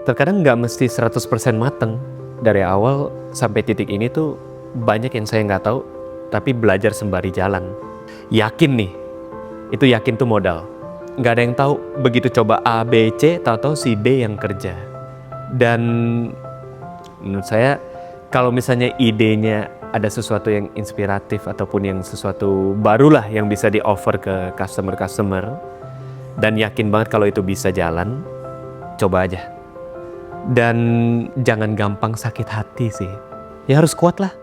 terkadang nggak mesti 100% mateng. Dari awal sampai titik ini tuh banyak yang saya nggak tahu, tapi belajar sembari jalan. Yakin nih, itu yakin tuh modal. Nggak ada yang tahu, begitu coba A, B, C, tahu-tahu si D yang kerja. Dan menurut saya, kalau misalnya idenya ada sesuatu yang inspiratif ataupun yang sesuatu barulah yang bisa di-offer ke customer-customer, dan yakin banget kalau itu bisa jalan, coba aja. Dan jangan gampang sakit hati sih. Ya harus kuat lah.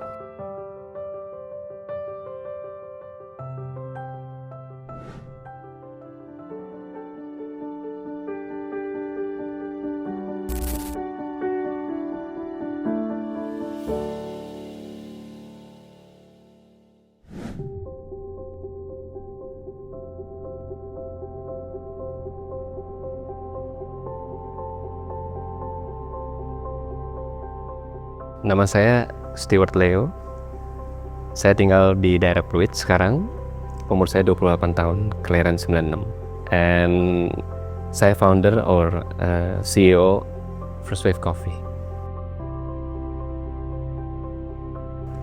Nama saya Stewart Leo. Saya tinggal di daerah Pluit sekarang. Umur saya 28 tahun, kelahiran 96. And saya founder or CEO First Wave Coffee.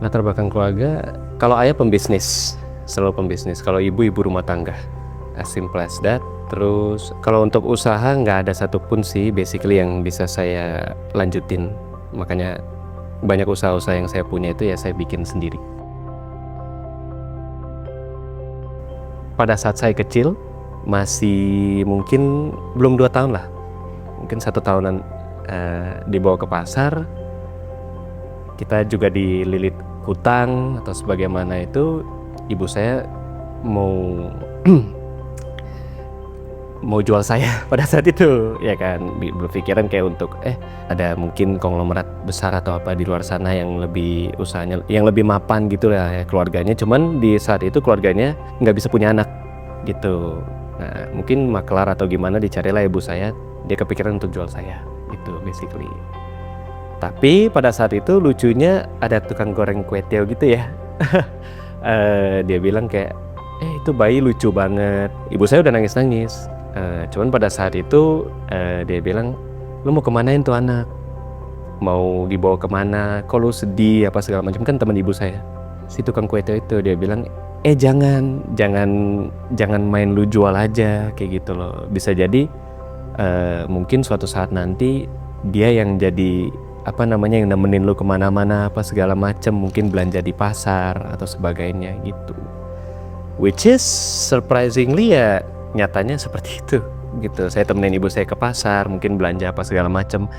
Latar belakang keluarga, kalau ayah pembisnis, selalu pembisnis. Kalau ibu rumah tangga, as simple as that. Terus kalau untuk usaha nggak ada satupun sih basically yang bisa saya lanjutin. Makanya banyak usaha-usaha yang saya punya itu ya saya bikin sendiri. Pada saat saya kecil, masih mungkin belum 2 tahun lah, mungkin 1 tahunan, dibawa ke pasar. Kita juga dililit hutang atau sebagaimana itu. Ibu saya mau jual saya pada saat itu, ya kan. Berpikiran kayak untuk ada mungkin konglomerat besar atau apa di luar sana yang lebih usahanya, yang lebih mapan gitu lah ya keluarganya. Cuman di saat itu keluarganya nggak bisa punya anak gitu. Nah mungkin makelar atau gimana dicarilah ibu saya, dia kepikiran untuk jual saya gitu basically. Tapi pada saat itu lucunya ada tukang goreng kue tiaw gitu ya. Dia bilang kayak itu bayi lucu banget. Ibu saya udah nangis-nangis. Cuman pada saat itu dia bilang, lu mau kemanain tuh anak? Mau dibawa kemana? Kok lu sedih apa segala macam, kan teman ibu saya. Si tukang kue tiaw itu dia bilang, jangan main lu jual aja kayak gitu loh. Bisa jadi mungkin suatu saat nanti dia yang jadi yang nemenin lu kemana-mana apa segala macam, mungkin belanja di pasar atau sebagainya gitu. Which is surprisingly ya nyatanya seperti itu gitu. Saya temenin ibu saya ke pasar, mungkin belanja apa segala macam.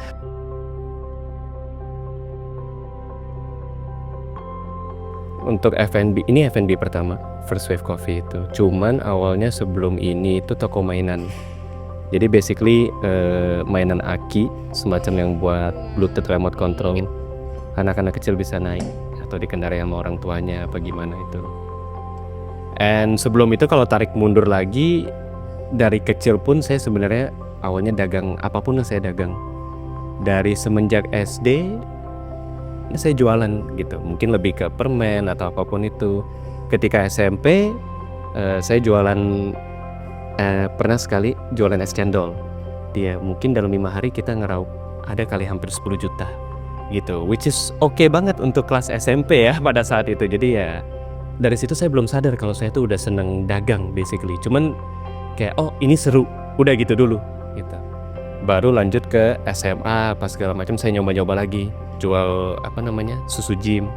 Untuk F&B, ini F&B pertama First Wave Coffee itu. Cuman awalnya sebelum ini itu toko mainan. Jadi basically mainan aki semacam yang buat Bluetooth remote control. Anak-anak kecil bisa naik atau dikendarai sama orang tuanya apa gimana itu. And sebelum itu kalau tarik mundur lagi, dari kecil pun saya sebenarnya awalnya dagang apapun yang saya dagang. Dari semenjak SD ya saya jualan gitu, mungkin lebih ke permen atau apapun itu. Ketika SMP saya jualan, pernah sekali jualan es cendol. Dia mungkin dalam 5 hari kita ngeraup ada kali hampir 10 juta gitu, which is oke banget untuk kelas SMP ya pada saat itu. Jadi ya dari situ saya belum sadar kalau saya tuh udah seneng dagang basically. Cuman kayak ini seru, udah gitu dulu gitu. Baru lanjut ke SMA pas segala macam saya nyoba-nyoba lagi jual susu Jim.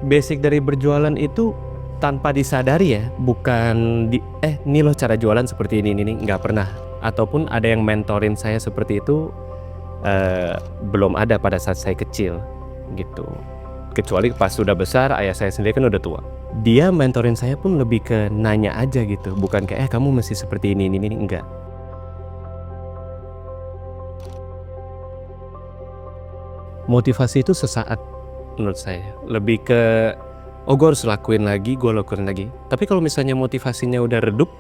Basic dari berjualan itu tanpa disadari ya, bukan ini loh cara jualan seperti ini nggak pernah. Ataupun ada yang mentorin saya seperti itu, belum ada pada saat saya kecil gitu. Kecuali pas sudah besar, ayah saya sendiri kan udah tua. Dia mentorin saya pun lebih ke nanya aja gitu, bukan kayak kamu mesti seperti ini enggak. Motivasi itu sesaat menurut saya, lebih ke gue harus lakuin lagi. Tapi kalau misalnya motivasinya udah redup,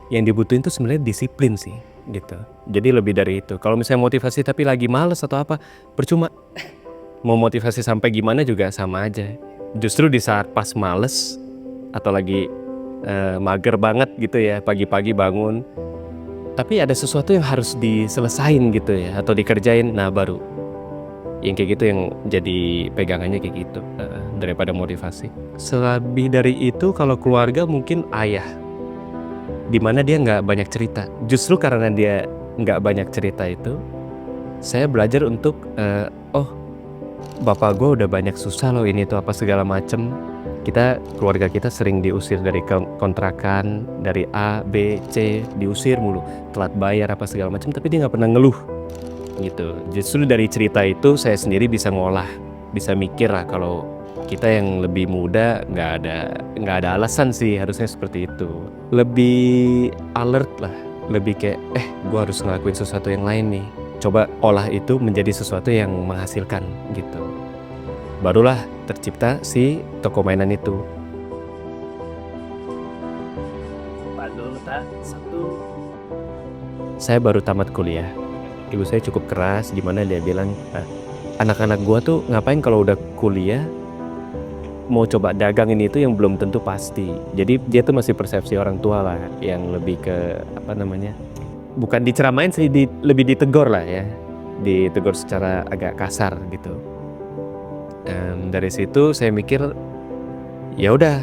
yang dibutuhin tuh sebenarnya disiplin sih gitu. Jadi lebih dari itu. Kalau misalnya motivasi tapi lagi males atau apa, percuma. Mau motivasi sampai gimana juga sama aja. Justru di saat pas males atau lagi mager banget gitu ya, pagi-pagi bangun tapi ada sesuatu yang harus diselesain gitu ya, atau dikerjain, nah baru yang kayak gitu yang jadi pegangannya kayak gitu, daripada motivasi. Selebih dari itu kalau keluarga mungkin ayah, dimana dia nggak banyak cerita. Justru karena dia nggak banyak cerita itu, saya belajar untuk, oh bapak gue udah banyak susah loh ini tuh apa segala macem. Keluarga kita sering diusir dari kontrakan, dari A, B, C, diusir mulu, telat bayar apa segala macam, tapi dia nggak pernah ngeluh gitu. Justru dari cerita itu saya sendiri bisa ngolah, bisa mikir lah kalau kita yang lebih muda nggak ada alasan sih harusnya seperti itu. Lebih alert lah, lebih kayak gue harus ngelakuin sesuatu yang lain nih. Coba olah itu menjadi sesuatu yang menghasilkan gitu. Barulah tercipta si toko mainan itu. Saya baru tamat kuliah. Ibu saya cukup keras, dimana dia bilang, anak-anak gua tuh ngapain kalau udah kuliah mau coba dagang ini itu yang belum tentu pasti. Jadi dia tuh masih persepsi orang tua lah, yang lebih ke apa namanya, bukan diceramain sih, lebih ditegur lah ya, ditegur secara agak kasar gitu. Dari situ saya mikir, ya udah,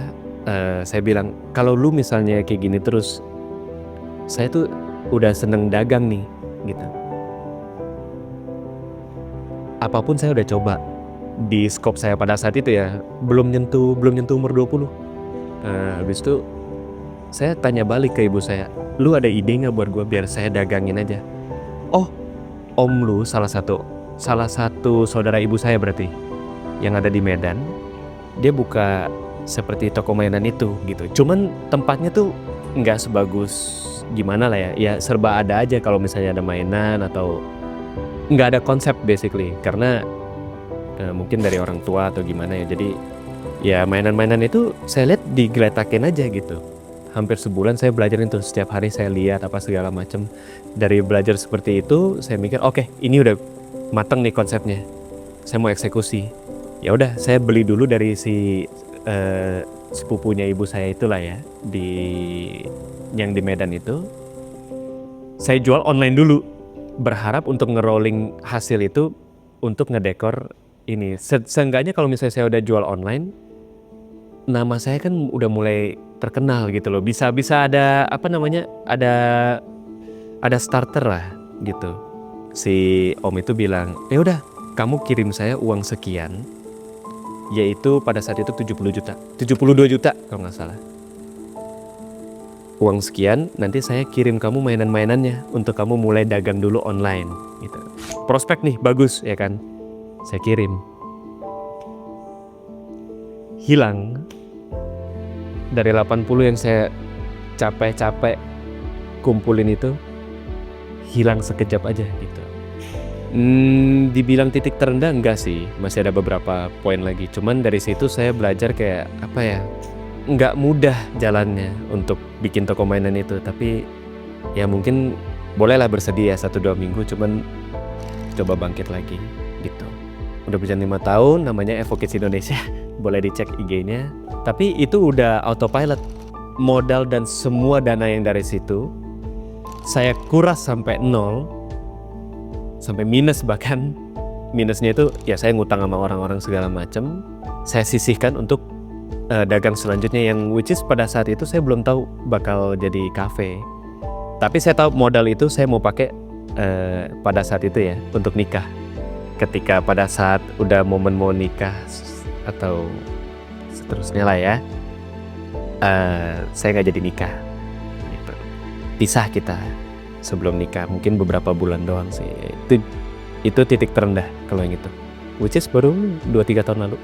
saya bilang kalau lu misalnya kayak gini terus, saya tuh udah seneng dagang nih gitu. Apapun saya udah coba di skop saya pada saat itu ya, belum nyentuh umur 20. Habis itu saya tanya balik ke ibu saya, lu ada ide nggak buat gue biar saya dagangin aja? Oh, om lu salah satu saudara ibu saya berarti yang ada di Medan, dia buka seperti toko mainan itu gitu. Cuman tempatnya tuh nggak sebagus gimana lah ya, ya serba ada aja kalau misalnya ada mainan, atau nggak ada konsep basically, karena mungkin dari orang tua atau gimana ya. Jadi ya mainan-mainan itu saya lihat digeletakin aja gitu. Hampir sebulan saya belajar itu, setiap hari saya lihat apa segala macam. Dari belajar seperti itu saya mikir oke, ini udah mateng nih konsepnya, saya mau eksekusi. Ya udah, saya beli dulu dari si sepupunya ibu saya itulah ya, yang di Medan itu. Saya jual online dulu, berharap untuk ngerolling hasil itu untuk ngedekor ini. Seenggaknya kalau misalnya saya udah jual online, nama saya kan udah mulai terkenal gitu loh. Bisa ada apa namanya, ada starter lah gitu. Si om itu bilang, ya udah kamu kirim saya uang sekian, yaitu pada saat itu 72 juta kalau nggak salah. Uang sekian, nanti saya kirim kamu mainan-mainannya untuk kamu mulai dagang dulu online gitu. Prospek nih bagus ya kan, saya kirim. Hilang dari 80 yang saya capek-capek kumpulin itu, hilang sekejap aja gitu. Dibilang titik terendah enggak sih, masih ada beberapa poin lagi. Cuman dari situ saya belajar kayak apa ya, nggak mudah jalannya untuk bikin toko mainan itu. Tapi ya mungkin bolehlah bersedih ya 1-2 minggu, cuman coba bangkit lagi gitu. Udah berjalan 5 tahun, namanya Evo Kids Indonesia. Boleh dicek IG-nya. Tapi itu udah autopilot. Modal dan semua dana yang dari situ saya kuras sampai 0, sampai minus bahkan. Minusnya itu ya saya ngutang sama orang-orang segala macam. Saya sisihkan untuk dagang selanjutnya, yang which is pada saat itu saya belum tahu bakal jadi kafe. Tapi saya tahu modal itu saya mau pakai pada saat itu ya untuk nikah. Ketika pada saat udah momen mau nikah atau seterusnya lah ya, saya nggak jadi nikah gitu. Pisah kita sebelum nikah, mungkin beberapa bulan doang sih. Itu titik terendah kalau yang itu, which is baru 2-3 tahun lalu.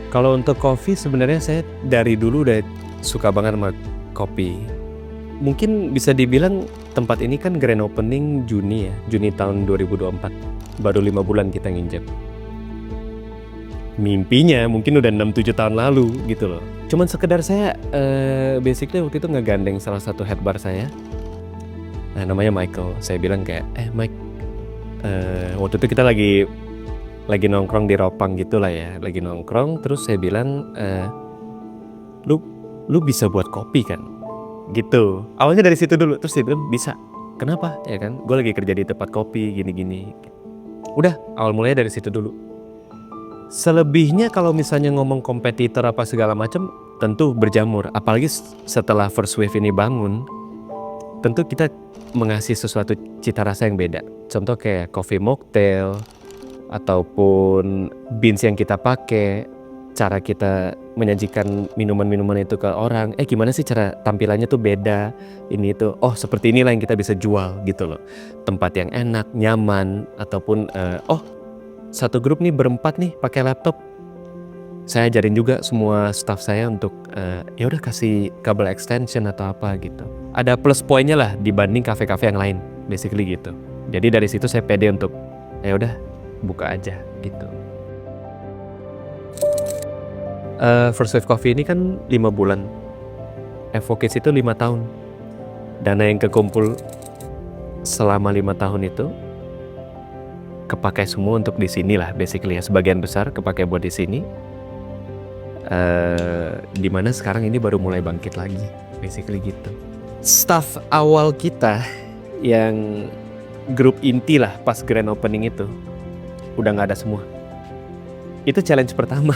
Kalau untuk kopi sebenarnya saya dari dulu udah suka banget sama kopi. Mungkin bisa dibilang tempat ini kan grand opening Juni tahun 2024. Baru 5 bulan kita nginjek. Mimpinya mungkin udah 6-7 tahun lalu gitu loh. Cuman sekedar saya basically waktu itu ngegandeng salah satu head bar saya. Namanya Michael. Saya bilang kayak, Mike, waktu itu kita lagi nongkrong di Ropang gitu lah ya. Lagi nongkrong, terus saya bilang, lu lu bisa buat kopi kan, gitu. Awalnya dari situ dulu, terus dia bilang bisa. Kenapa? Ya kan, gue lagi kerja di tempat kopi gini-gini. Udah, awal mulanya dari situ dulu. Selebihnya kalau misalnya ngomong kompetitor apa segala macam, tentu berjamur. Apalagi setelah First Wave ini bangun, tentu kita mengasih sesuatu cita rasa yang beda. Contoh kayak coffee mocktail, ataupun beans yang kita pakai, cara kita menyajikan minuman-minuman itu ke orang, gimana sih cara tampilannya tuh beda, ini itu, oh seperti inilah yang kita bisa jual gitu loh. Tempat yang enak, nyaman, ataupun satu grup nih berempat nih pakai laptop, saya ajarin juga semua staff saya untuk ya udah kasih kabel extension atau apa gitu. Ada plus poinnya lah dibanding kafe-kafe yang lain, basically gitu. Jadi dari situ saya pede untuk ya udah buka aja gitu. First Wave Coffee ini kan 5 bulan, Evokits itu 5 tahun. Dana yang kekumpul selama 5 tahun itu kepakai semua untuk di sini lah, basically ya. Sebagian besar kepakai buat di sini. Dimana sekarang ini baru mulai bangkit lagi, basically gitu. Staff awal kita yang grup inti lah pas grand opening itu udah nggak ada semua. Itu challenge pertama.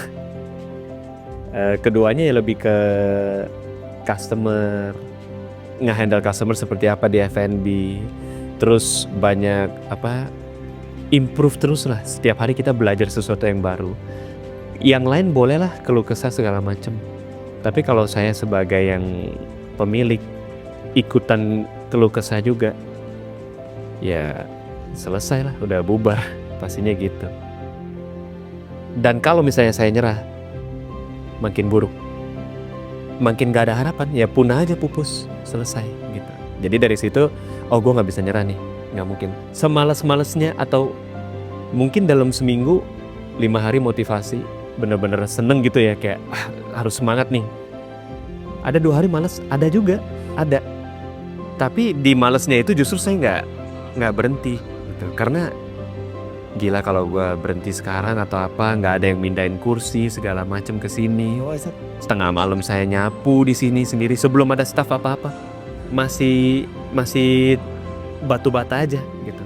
Keduanya ya lebih ke customer, nge-handle customer seperti apa di F&B, terus banyak improve terus lah. Setiap hari kita belajar sesuatu yang baru. Yang lain bolehlah keluh kesah segala macam, tapi kalau saya sebagai yang pemilik ikutan keluh kesah juga, ya selesai lah, udah bubar pastinya gitu. Dan kalau misalnya saya nyerah, makin buruk, makin gak ada harapan, ya punah aja, pupus, selesai gitu. Jadi dari situ, gue gak bisa nyerah nih, gak mungkin. Semalas-malesnya atau mungkin dalam seminggu 5 hari motivasi, bener-bener seneng gitu ya, kayak harus semangat nih. Ada 2 hari malas, ada juga, ada. Tapi di malesnya itu justru saya gak berhenti gitu. Karena gila kalau gue berhenti sekarang atau apa, nggak ada yang mindahin kursi segala macam ke sini. Setengah malam saya nyapu di sini sendiri sebelum ada staff apa-apa. Masih batu bata aja gitu.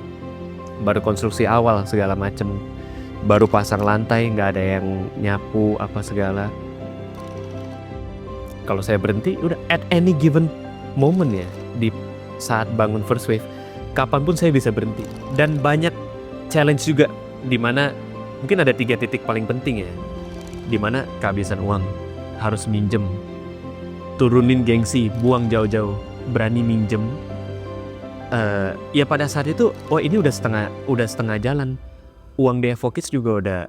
Baru konstruksi awal segala macam. Baru pasang lantai, nggak ada yang nyapu apa segala. Kalau saya berhenti, udah at any given moment ya, di saat bangun First Wave, kapanpun saya bisa berhenti. Dan banyak challenge juga, dimana mungkin ada 3 titik paling penting ya, dimana kehabisan uang, harus minjem, turunin gengsi, buang jauh-jauh, berani minjem. Ya pada saat itu, ini udah setengah jalan, uang di Evokits juga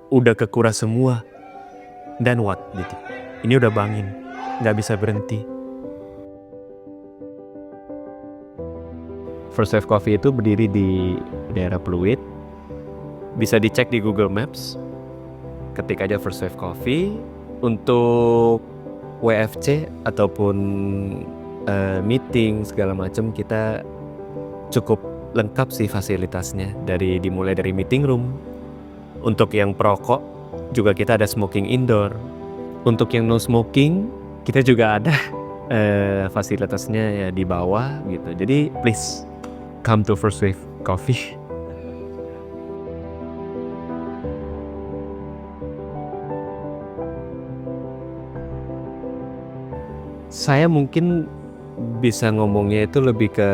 udah kekuras semua, dan what gitu, ini udah bangin, nggak bisa berhenti. First Wave Coffee itu berdiri di daerah Pluit. Bisa dicek di Google Maps. Ketik aja First Wave Coffee. Untuk WFC ataupun meeting segala macam, kita cukup lengkap sih fasilitasnya. Dimulai dari meeting room. Untuk yang perokok juga kita ada smoking indoor. Untuk yang no smoking kita juga ada fasilitasnya ya di bawah gitu. Jadi please come to First Wave Coffee. Saya mungkin bisa ngomongnya itu lebih ke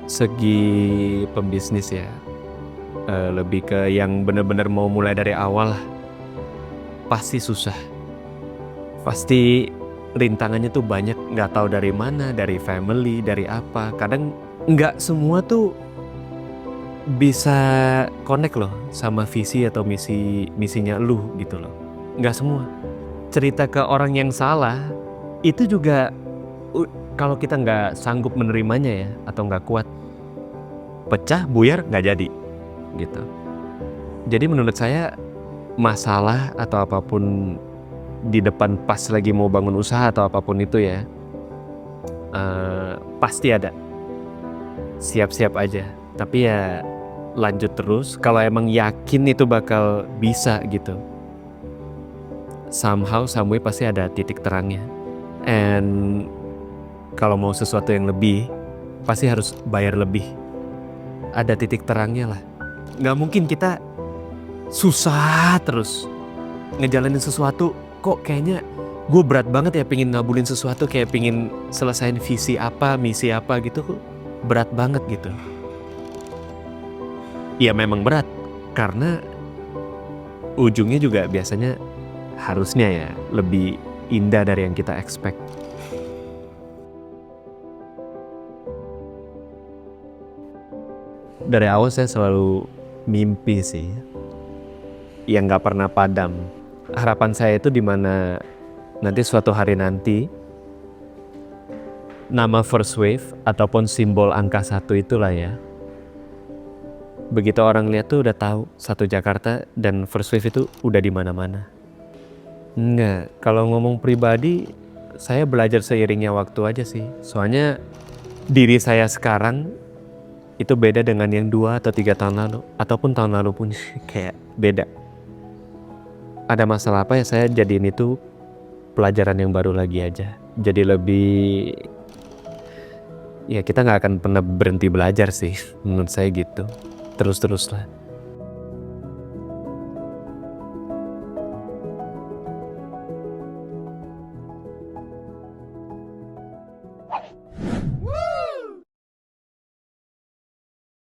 segi pembisnis ya. Lebih ke yang benar-benar mau mulai dari awal. Pasti susah. Pasti rintangannya tuh banyak, nggak tahu dari mana, dari family, dari apa. Kadang nggak semua tuh bisa connect loh sama visi atau misinya lu gitu loh. Nggak semua. Cerita ke orang yang salah itu juga kalau kita nggak sanggup menerimanya ya, atau nggak kuat, pecah buyar nggak jadi gitu. Jadi menurut saya masalah atau apapun di depan pas lagi mau bangun usaha atau apapun itu ya, pasti ada. Siap-siap aja, tapi ya lanjut terus. Kalau emang yakin itu bakal bisa gitu, somehow, some way pasti ada titik terangnya. And kalau mau sesuatu yang lebih, pasti harus bayar lebih. Ada titik terangnya lah. Nggak mungkin kita susah terus ngejalanin sesuatu. Kok kayaknya gue berat banget ya pingin ngabulin sesuatu, kayak pingin selesain visi apa, misi apa gitu, berat banget gitu. Ya memang berat, karena ujungnya juga biasanya harusnya ya lebih indah dari yang kita expect. Dari awal saya selalu mimpi sih yang gak pernah padam. Harapan saya itu dimana nanti suatu hari nanti nama First Wave ataupun simbol angka 1 itulah ya, begitu orang lihat tuh udah tahu satu Jakarta dan First Wave itu udah di mana-mana. Enggak, kalau ngomong pribadi saya belajar seiringnya waktu aja sih. Soalnya diri saya sekarang itu beda dengan yang 2 atau 3 tahun lalu, ataupun tahun lalu pun kayak beda. Ada masalah apa ya, saya jadiin itu pelajaran yang baru lagi aja. Jadi lebih, ya kita gak akan pernah berhenti belajar sih, menurut saya gitu. Terus-terus lah.